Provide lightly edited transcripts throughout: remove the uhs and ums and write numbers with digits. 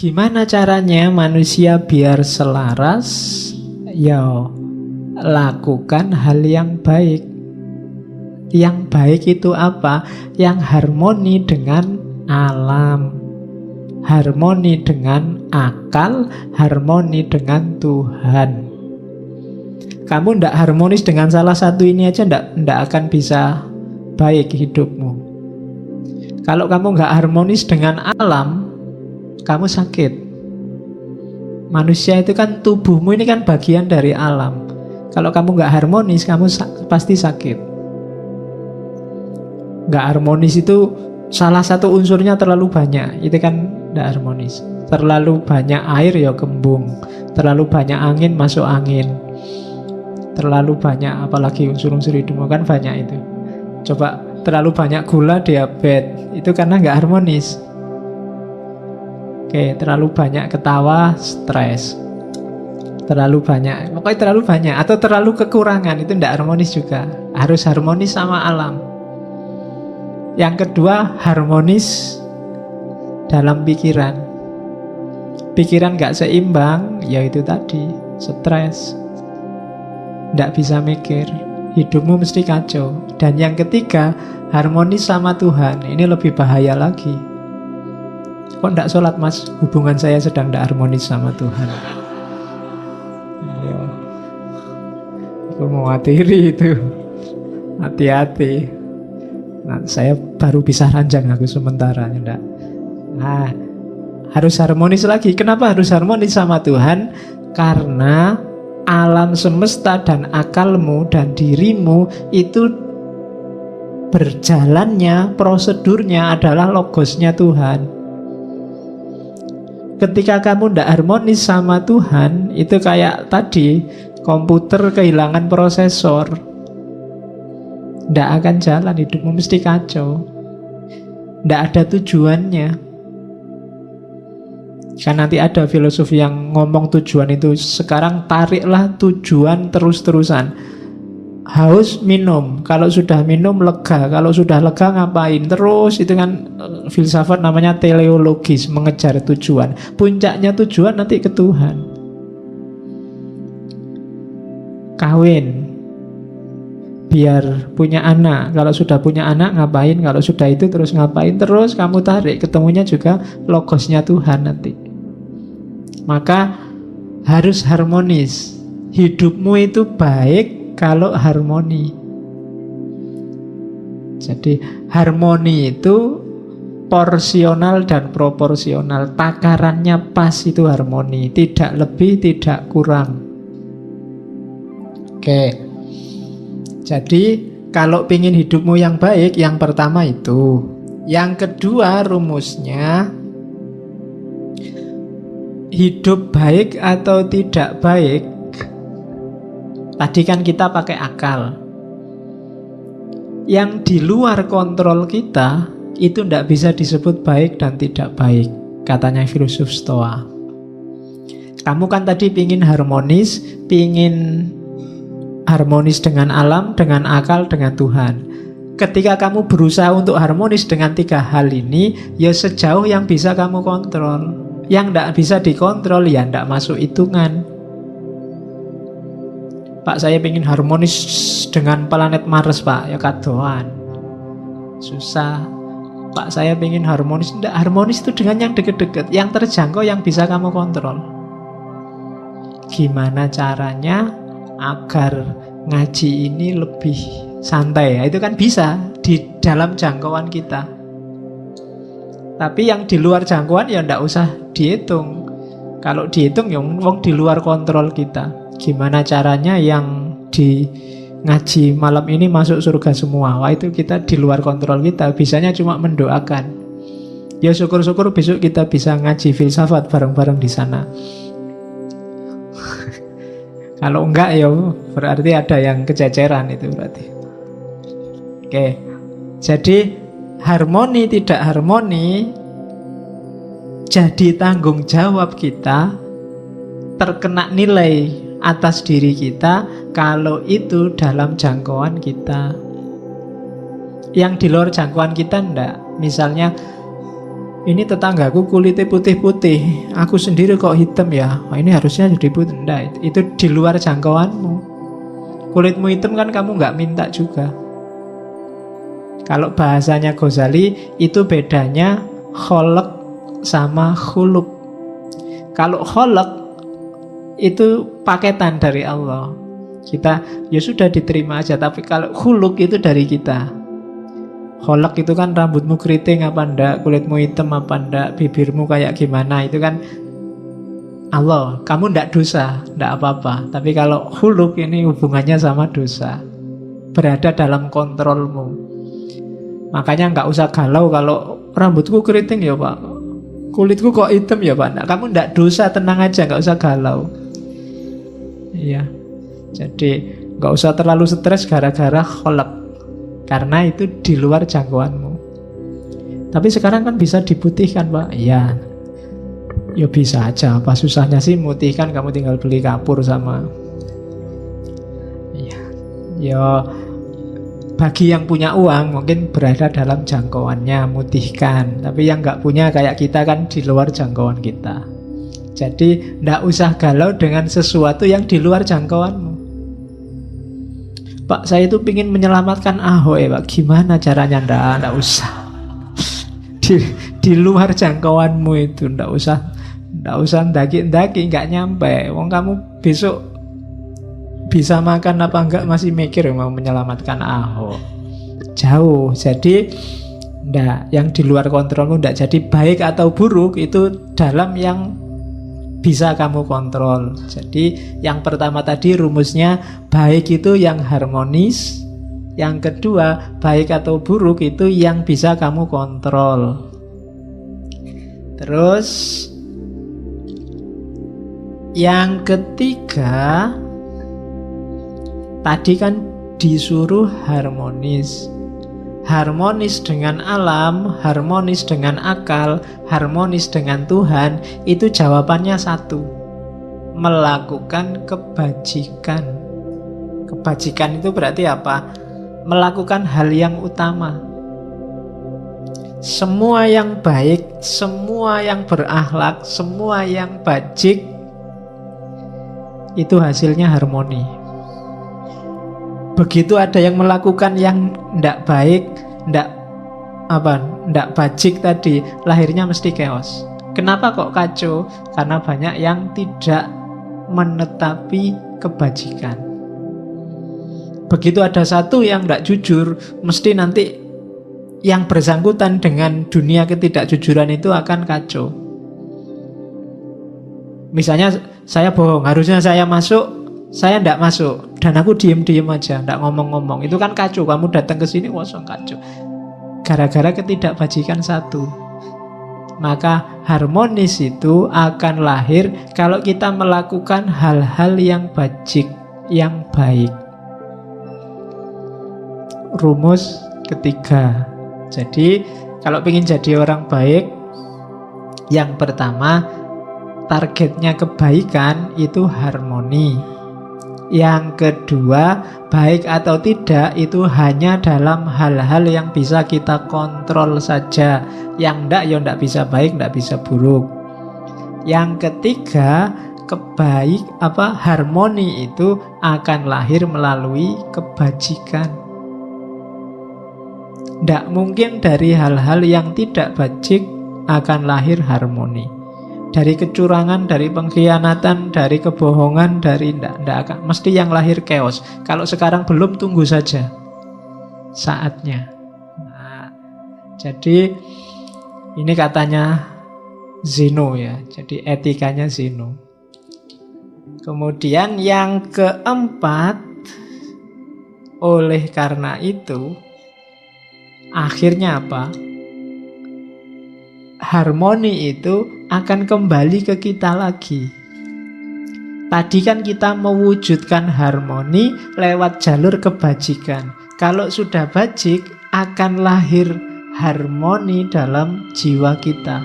Gimana caranya manusia biar selaras? Ya, lakukan hal yang baik. Yang baik itu apa? Yang harmoni dengan alam, harmoni dengan akal, harmoni dengan Tuhan. Kamu tidak harmonis dengan salah satu ini aja, tidak akan bisa baik hidupmu. Kalau kamu nggak harmonis dengan alam, kamu sakit. Manusia itu kan, tubuhmu ini kan bagian dari alam. Kalau kamu nggak harmonis, kamu pasti sakit. Nggak harmonis itu salah satu unsurnya terlalu banyak. Itu kan nggak harmonis. Terlalu banyak air ya kembung. Terlalu banyak angin masuk angin. Terlalu banyak apalagi unsur-unsur hidupmu kan banyak itu. Coba terlalu banyak gula, diabetes. Itu karena nggak harmonis. Oke, terlalu banyak ketawa, stres. Terlalu banyak, pokoknya terlalu banyak. Atau terlalu kekurangan, itu tidak harmonis juga. Harus harmonis sama alam. Yang kedua, harmonis dalam pikiran. Pikiran gak seimbang, ya itu tadi, stres. Tidak bisa mikir, hidupmu mesti kacau. Dan yang ketiga, harmonis sama Tuhan. Ini lebih bahaya lagi. Kok tidak sholat mas? Hubungan saya sedang tidak harmonis sama Tuhan. Ayo. Aku mau hati-hati itu. Hati-hati. Nah, saya baru bisa ranjang aku sementara. Enggak. Nah, harus harmonis lagi. Kenapa harus harmonis sama Tuhan? Karena alam semesta dan akalmu dan dirimu itu berjalannya, prosedurnya adalah logosnya Tuhan. Ketika kamu tidak harmonis sama Tuhan, itu kayak tadi, komputer kehilangan prosesor. Tidak akan jalan, hidupmu mesti kacau. Tidak ada tujuannya. Kan nanti ada filosofi yang ngomong tujuan itu. Sekarang tariklah tujuan terus-terusan. Haus, minum. Kalau sudah minum, lega. Kalau sudah lega, ngapain? Terus, itu kan filsafat namanya teleologis, mengejar tujuan. Puncaknya tujuan nanti ke Tuhan. Kawin, biar punya anak. Kalau sudah punya anak, ngapain? Kalau sudah itu terus ngapain? Terus kamu tarik, ketemunya juga logosnya Tuhan nanti. Maka harus harmonis. Hidupmu itu baik kalau harmoni. Jadi harmoni itu porsional dan proporsional. Takarannya pas itu harmoni. Tidak lebih, tidak kurang. Oke. Jadi kalau ingin hidupmu yang baik, yang pertama itu. Yang kedua rumusnya, hidup baik atau tidak baik. Tadi kan kita pakai akal. Yang di luar kontrol kita itu tidak bisa disebut baik dan tidak baik, katanya filsuf Stoa. Kamu kan tadi pingin harmonis dengan alam, dengan akal, dengan Tuhan. Ketika kamu berusaha untuk harmonis dengan tiga hal ini, ya sejauh yang bisa kamu kontrol. Yang tidak bisa dikontrol, ya tidak masuk hitungan. Pak, saya ingin harmonis dengan planet Mars, Pak. Ya kadoan. Susah. Pak, saya ingin harmonis. Tidak, harmonis itu dengan yang deket-deket, yang terjangkau, yang bisa kamu kontrol. Gimana caranya agar ngaji ini lebih santai? Ya, itu kan bisa di dalam jangkauan kita. Tapi yang di luar jangkauan ya tidak usah dihitung. Kalau dihitung ya wong di luar kontrol kita. Gimana caranya yang di ngaji malam ini masuk surga semua? Wah, itu kita di luar kontrol kita. Bisanya cuma mendoakan. Ya syukur-syukur besok kita bisa ngaji filsafat bareng-bareng di sana. Kalau enggak ya berarti ada yang kececeran itu berarti. Oke. Jadi harmoni tidak harmoni jadi tanggung jawab kita, terkena nilai atas diri kita kalau itu dalam jangkauan kita. Yang di luar jangkauan kita enggak. Misalnya ini tetanggaku kulitnya putih-putih, aku sendiri kok hitam ya, oh, ini harusnya jadi putih. Enggak, itu di luar jangkauanmu. Kulitmu hitam kan kamu nggak minta juga. Kalau bahasanya Ghazali, itu bedanya kholq sama khuluq. Kalau kholq itu paketan dari Allah, kita ya sudah diterima aja. Tapi kalau khuluq itu dari kita. Kholq itu kan rambutmu keriting apa enggak, kulitmu hitam apa enggak, bibirmu kayak gimana, itu kan Allah. Kamu enggak dosa, enggak apa-apa. Tapi kalau khuluq ini hubungannya sama dosa, berada dalam kontrolmu. Makanya enggak usah galau kalau rambutku keriting ya Pak, kulitku kok hitam ya Pak. Nah, kamu enggak dosa, tenang aja, enggak usah galau. Iya. Jadi enggak usah terlalu stres gara-gara kholq, karena itu di luar jangkauanmu. Tapi sekarang kan bisa diputihkan Pak. Iya, ya bisa aja. Apa susahnya sih mutihkan? Kamu tinggal beli kapur sama. Iya, ya bagi yang punya uang mungkin berada dalam jangkauannya mutihkan. Tapi yang nggak punya kayak kita kan di luar jangkauan kita. Jadi nggak usah galau dengan sesuatu yang di luar jangkauanmu. Pak, saya itu ingin menyelamatkan Ahok ya Pak. Gimana caranya? Nggak usah. Di luar jangkauanmu itu nggak usah ndaki-ndaki, nggak nyampe. Wong kamu besok bisa makan apa enggak masih mikir mau menyelamatkan Ahok. Jauh. Jadi ndak, yang di luar kontrolmu ndak. Jadi baik atau buruk itu dalam yang bisa kamu kontrol. Jadi yang pertama tadi rumusnya, baik itu yang harmonis. Yang kedua, baik atau buruk itu yang bisa kamu kontrol. Terus yang ketiga, tadi kan disuruh harmonis. Harmonis dengan alam, harmonis dengan akal, harmonis dengan Tuhan. Itu jawabannya satu, melakukan kebajikan. Kebajikan itu berarti apa? Melakukan hal yang utama. Semua yang baik, semua yang berakhlak, semua yang bajik, itu hasilnya harmoni. Begitu ada yang melakukan yang ndak baik, ndak bajik tadi, lahirnya mesti chaos. Kenapa kok kacau? Karena banyak yang tidak menetapi kebajikan. Begitu ada satu yang ndak jujur, mesti nanti yang bersangkutan dengan dunia ketidakjujuran itu akan kacau. Misalnya saya bohong, harusnya saya masuk, saya ndak masuk, dan aku diem-diem aja, ndak ngomong-ngomong. Itu kan kacau, kamu datang ke sini kosong, kacau. Gara-gara ketidakbajikan satu. Maka harmonis itu akan lahir kalau kita melakukan hal-hal yang bajik, yang baik. Rumus ketiga. Jadi kalau ingin jadi orang baik, yang pertama, targetnya kebaikan itu harmoni. Yang kedua, baik atau tidak itu hanya dalam hal-hal yang bisa kita kontrol saja. Yang enggak, ya enggak bisa baik, enggak bisa buruk. Yang ketiga, harmoni itu akan lahir melalui kebajikan. Enggak mungkin dari hal-hal yang tidak bajik akan lahir harmoni. Dari kecurangan, dari pengkhianatan, dari kebohongan, dari ndak akan. Mesti yang lahir chaos. Kalau sekarang belum, tunggu saja saatnya. Nah, jadi ini katanya Zeno ya. Jadi etikanya Zeno. Kemudian yang keempat, oleh karena itu, akhirnya apa? Harmoni itu akan kembali ke kita lagi. Tadi kan kita mewujudkan harmoni lewat jalur kebajikan. Kalau sudah bajik, akan lahir harmoni dalam jiwa kita.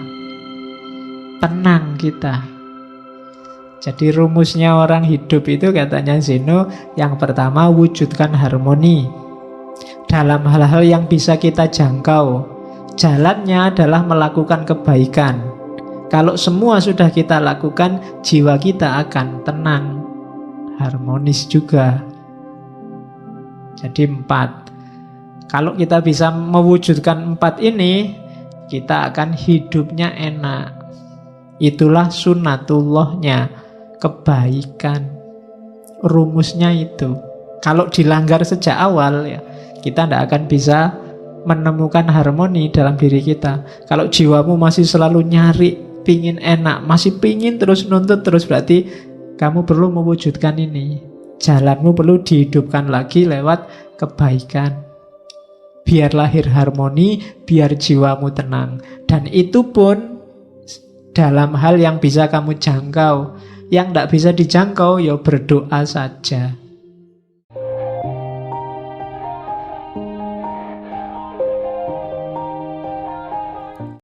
Tenang kita. Jadi rumusnya orang hidup itu katanya Zeno, yang pertama wujudkan harmoni dalam hal-hal yang bisa kita jangkau. Jalannya adalah melakukan kebaikan. Kalau semua sudah kita lakukan, jiwa kita akan tenang, harmonis juga. Jadi 4. Kalau kita bisa mewujudkan 4 ini, kita akan hidupnya enak. Itulah sunnatullahnya, kebaikan. Rumusnya itu. Kalau dilanggar sejak awal, ya, kita tidak akan bisa menemukan harmoni dalam diri kita. Kalau jiwamu masih selalu nyari, pingin enak, masih pingin terus nuntut terus, berarti kamu perlu mewujudkan ini. Jalanmu perlu dihidupkan lagi lewat kebaikan. Biar lahir harmoni, biar jiwamu tenang. Dan itu pun dalam hal yang bisa kamu jangkau. Yang tidak bisa dijangkau, ya berdoa saja.